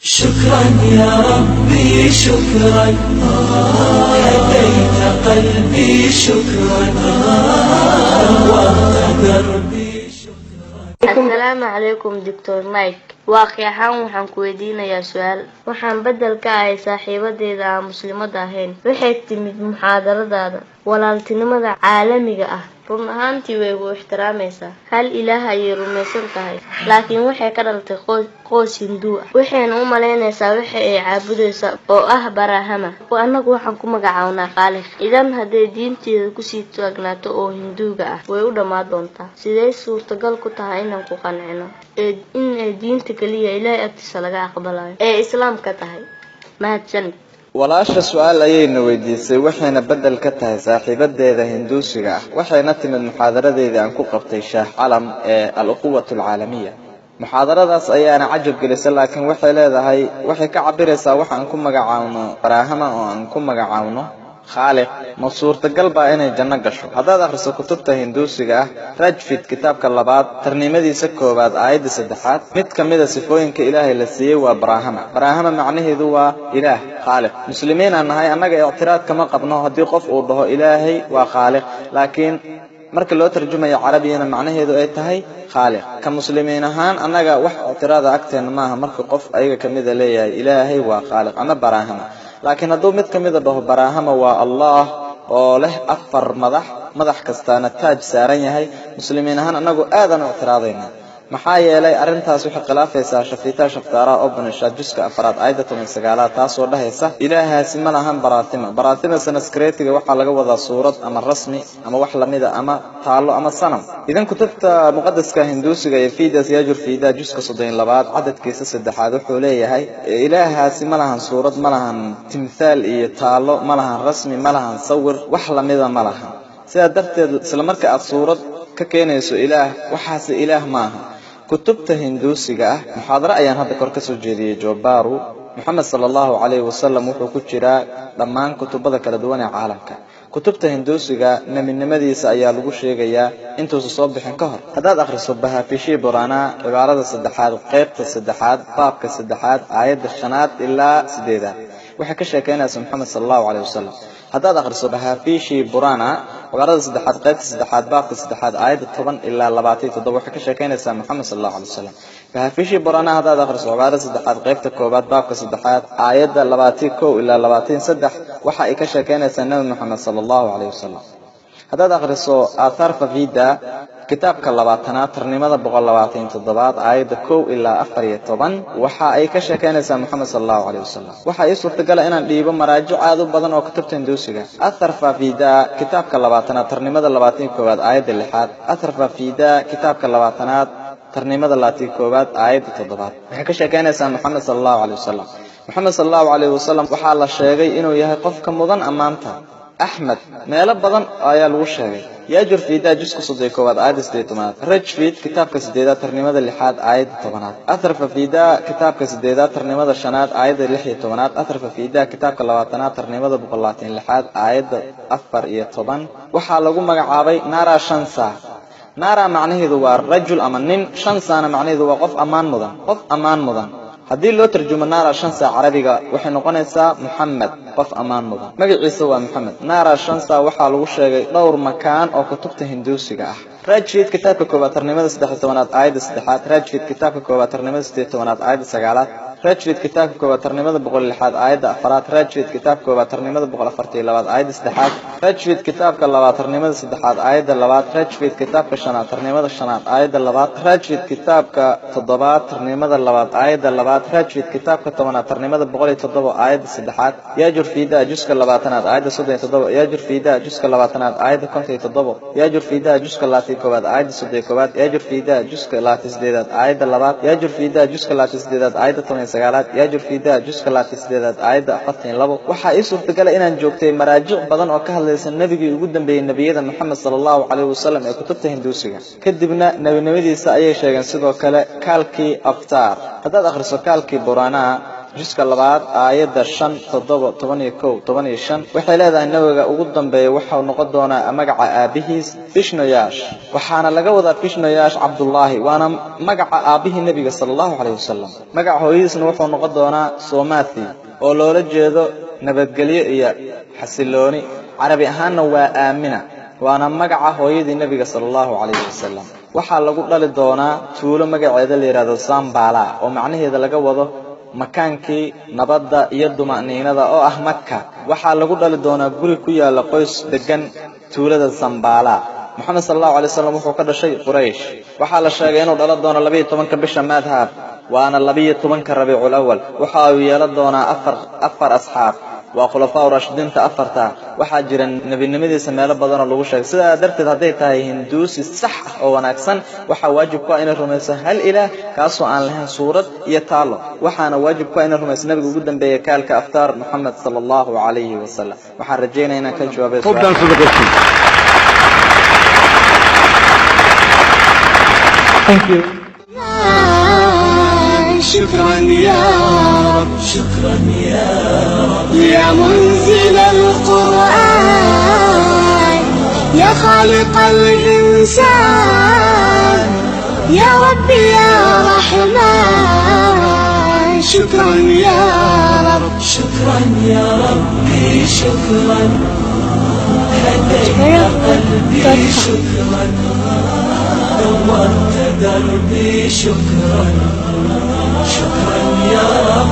شكرا يا ربي شكرا، هديت قلبي شكرا، نورت دربي شكرا. السلام عليكم دكتور مايك. واقع ahaan waxaan ku weydiinayaa su'aal. Waxaan bedel ka ahay saaxiibadeeda aan muslimad ahayn. Waxay timid muxaadaradaada walaaltinimada caalamiga ah. Run ahaantii way u ixtiraamaysaa. Hal ilaah ayay rumaysan tahay. Laakiin waxay ka dhalatay qoys Hindu ah. Waxayna u malaynaysaa waxa ay caabudaysaa oo ah Barahama. Anagu waxaan ku magacawnaa Khaaliq. Idan hadday diinteeda ku sii taagnaato oo Hinduuga ah, way u dhamaan doontaa. Sidee suurtagal ku tahay inaan ku qancino in ay diinta kaliya Ilaahay agtiisa laga aqbalayo ee islaamka tahay? Mahadsan. walaasha su'aal ayayna weydiisay waxayna bedel ka tahay saaxiibadeeda hinduusiga ah waxayna timid muxaadaradeedii aan ku qabtay Sheekh Calam ee al-Quwwatu al-Caalamiya. muxaadaradaas ayaana cajab gelisay, laakiin waxay ka cabiraysaa waxa aan ku magacaawno Barahama oo aan ku magacaawno Khaaliq. ma suurtagal baa inay janno gasho? haddaad akhriso kutubta hinduusiga ah, Rajfid kitaabka 2 tarnimadiisa 1 aayadda 3, mid kamida sifooyinka Ilaahay la siiyay waa Barahama. Barahama macnaheedu waa Ilaah, Khaaliq. muslimiin aan nahay annaga ictiraad kama qabno haddii qof uu dhaho Ilaahay waa Khaaliq, laakiin marka loo tarjumayo carabiyana macnaheedu ay tahay Khaaliq. ka muslimiin ahaan annaga wax ictiraada agteena maaha marka qof ayaga kamida leeyahay Ilaahay waa Khaaliq ama Barahama. laakiin hadduu mid kamida dhaho Barahama waa Allah oo leh 4 madax kastaana taaj saaran yahay, muslimiin ahaan annagu aadan u ictiraadayna. maxaa yeelay arrintaas waxay khilaafaysaa shafiitaa shaftaara oo Upanishad juska 4 aayadda 19 taasoo dhahaysa ilaahaasi ma lahan baraatima sanskriitiga waxaa laga wadaa suurad ama rasmi ama wax lamida ama taalo ama sanam. idan kutubta muqaddaska hinduusiga ee Vedas Yajurveda juska 32 cadadkiisa 3 wuxuu leeyahay ilaahaasi ma lahan suurad, ma lahan timthaal iyo taalo, ma lahan rasmi, ma lahan sawir, wax lamida ma lahan. sidaa darteed isla marka aad suurad ka keenayso ilaah, waxaasi ilaah maaha. kutubta hinduusiga ah muxaadaro ayaan hadda kor ka soo jeediyay Jobaru Muhammad sallallahu alayhi wasallam wuxuu ku jiraa dhammaan kutubada kala duwan ee caalamka. kutubta hinduusiga naminimadiisa ayaa lagu sheegayaa intuusan soo bixin ka hor. haddaad akhriso Bhapishi Purana cibaarada 3 qaybta 3 baabka 3 aayadda 5 ilaa 8 waxay ka sheekeynaysaa Muhammad sallallahu alayhi wasallam. haddaad akhriso Bhapishi Purana cibaarada 3 qaybta 3 baabka 3 aayadda 10 ilaa 27 waxay ka sheekeynaysaa Muhammad sallallahu alayhi wasallam. Bhapishi Purana haddaad akhriso cibaarada 3 qaybta 1 baabka 3 aayadda 21 ilaa 23 waxa ay ka sheekeynaysaa Nabi Muhammad sallallahu alayhi wasallam. haddaad akhriso Atharva Veda kitaabka 2 tarnimada 127 aayadda 1 ilaa 14 waxa ay ka sheekeynaysaa Muhammad sallallahu alayhi wasallam. waxa ay suurtagal inaan dhiibo maraajic aad u badan oo kutubta hinduusiga. Atharva Veda kitaabka 2 tarnimada 21 aayadda 6, Atharva Veda kitaabka 2 tarnimada 21 aayadda 7 waxay ka sheekeynaysaa Muhammad sallallahu alayhi wasallam. Muhammad sallallahu alayhi wasallam waxa la sheegay inuu yahay qofka mudan amaanta. Ahmed meelo badan ayaa lagu sheegay. Yajurveda juska 1 aayadda 8, Rajfid kitaabka 8 tarnimada 6 aayadda 10, Atharva Veda kitaabka 8 tarnimada 5 aayadda 16, Atharva Veda kitaabka 2 tarnimada 126 aayadda 4 iyo 10 waxaa lagu magacaabay Nara Shansa. Nara macnaheedu waa rajul ama nin, Shansana macnaheedu waa qof amaan mudan. haddii loo tarjumo Nara Shansa carabiga waxay noqonaysaa Muhammad, qof amaan mudan. magaciisa waa Muhammad. Nara Shansa waxaa lagu sheegay dhowr makaan oo kutubta hinduusiga ah. Rajfid kitaabka 1 tarnimada 13 aayadda 3, Rajfid kitaabka 1 tarnimada 18 aayadda 9, Rajfid kitaabka 1 tarnimada 106 aayadda 4, Rajfid kitaabka 1 tarnimada 142 aayadda 3, Rajfid kitaabka 2 tarnimada 3 aayadda 2, Rajfid kitaabka 5 tarnimada 5 aayadda 2, Rajfid kitaabka 7 tarnimada 2 aayadda 2, Rajfid kitaabka 10 tarnimada 107 aayadda 3, Yajurveda juska 20 aayadda 37, Yajurveda juska 20 aayadda 57, Yajurveda juska 1 aayadda 31, Yajurveda juska 8 aayadda 2, Yajurveda juska 8 aayadda 19, Yajurveda juska 8 aayadda 42. waxa ay suurtagal inaan joogtay maraajic badan oo ka hadlaysa nabigii ugu dambeeyay nabiyada Muhammad sallallahu alayhi wasallam ee kutubta hinduusiga. kadibna nabinimadiisa ayay sheegeen sidoo kale Kalki Avatar. haddaad akhriso Kalki Purana juska 2 aayada 5 7 11 15 waxay leedahay nabiga ugu dambeeyay waxa noqon doonaa magaca aabihiis Bishnoyash waxaana laga wadaa Bishnoyash Abdullah waana magaca aabihii nabiga sallallahu alayhi wasallam magaca hooyadiisna wuxuu noqon doonaa Soomaati oo loola jeedo nabadgelyo iyo xasilooni carabi ahaanna waa Aamina waana magaca hooyadii nabiga sallallahu alayhi wasallam waxaa lagu dhali doonaa tuulo magaceeda la yiraahdo Sambala oo macnaheedu laga wado makaankii nabadda iyo dumaaniinada oo ah Makka waxaa lagu dhali doonaa guri ku yaala qoys degan tuulada Sambala Muhammad sallallahu alayhi wasallam wuxuu ka dhashay Quraysh waxaa la sheegay inuu dhalo doono 12 bisha Madhab waana 12 Rabiul Awwal waxa uu yeelan doonaa afar asxaab waa khulafaa rashidinta afarta waxaa jira nabinimadiisa meel badan oo lagu sheegay sida darteed haday tahay hinduusi sax ah oo wanaagsan waxa waajib ku ah in rumayso hal ilaah kaasoo aan lahayn suurad iyo taalo waxaana waajib ku ah in rumayso nabiga ugu dambeeyay kaalka aftaar Muhammad sallallahu alayhi wasallam waxaan rajaynayaa inaan ka jawaabo Thank you. شكرا يا رب شكرا يا رب يا منزل القرآن يا خالق الإنسان يا رب يا رحمن شكرا يا رب شكرا يا ربي شكرا هديت قلبي شكرا نورت دربي شكرا شكرا يا رب